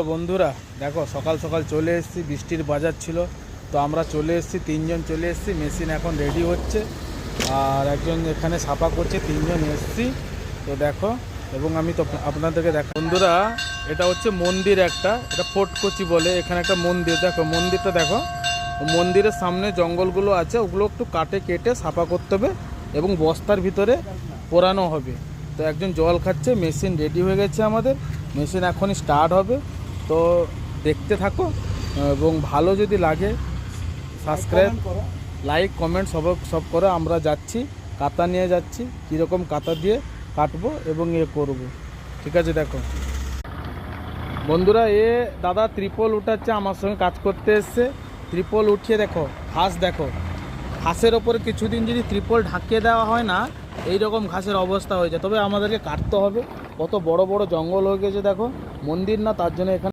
বন্ধুরা দেখো সকাল সকাল চলে এসেছি, বৃষ্টির বাজার ছিল তো আমরা চলে এসেছি, তিনজন চলে এসেছি। মেশিন এখন রেডি হচ্ছে আর একজন এখানে ছাপা করছে, তিনজন এসেছি তো দেখো। এবং আমি তো আপনাদেরকে দেখো বন্ধুরা, এটা হচ্ছে মন্দির একটা, এটা ফোর্টকচি বলে। এখানে একটা মন্দির, দেখো মন্দিরটা দেখো। মন্দিরের সামনে জঙ্গলগুলো আছে, ওগুলো একটু কেটে ছাপা করতে হবে এবং বস্তার ভিতরে পোড়ানো হবে। তো একজন জল খাচ্ছে, মেশিন রেডি হয়ে গেছে আমাদের, মেশিন এখনই স্টার্ট হবে। তো দেখতে থাকো এবং ভালো যদি লাগে সাবস্ক্রাইব, লাইক, কমেন্ট সব করে। আমরা যাচ্ছি, কাতা নিয়ে যাচ্ছি, কীরকম কাতা দিয়ে কাটবো এবং করব। ঠিক আছে, দেখো বন্ধুরা, দাদা ত্রিপল উঠাচ্ছে, আমার সঙ্গে কাজ করতে এসছে। ত্রিপল উঠিয়ে দেখো দেখো ঘাসের ওপরে কিছুদিন যদি ত্রিপল ঢাকিয়ে দেওয়া হয় না, এই রকম ঘাসের অবস্থা হয়ে যায়। তবে আমাদেরকে কাটতে হবে, কত বড় বড় জঙ্গল হয়ে গেছে দেখো। মন্দির না, তার জন্য এখানে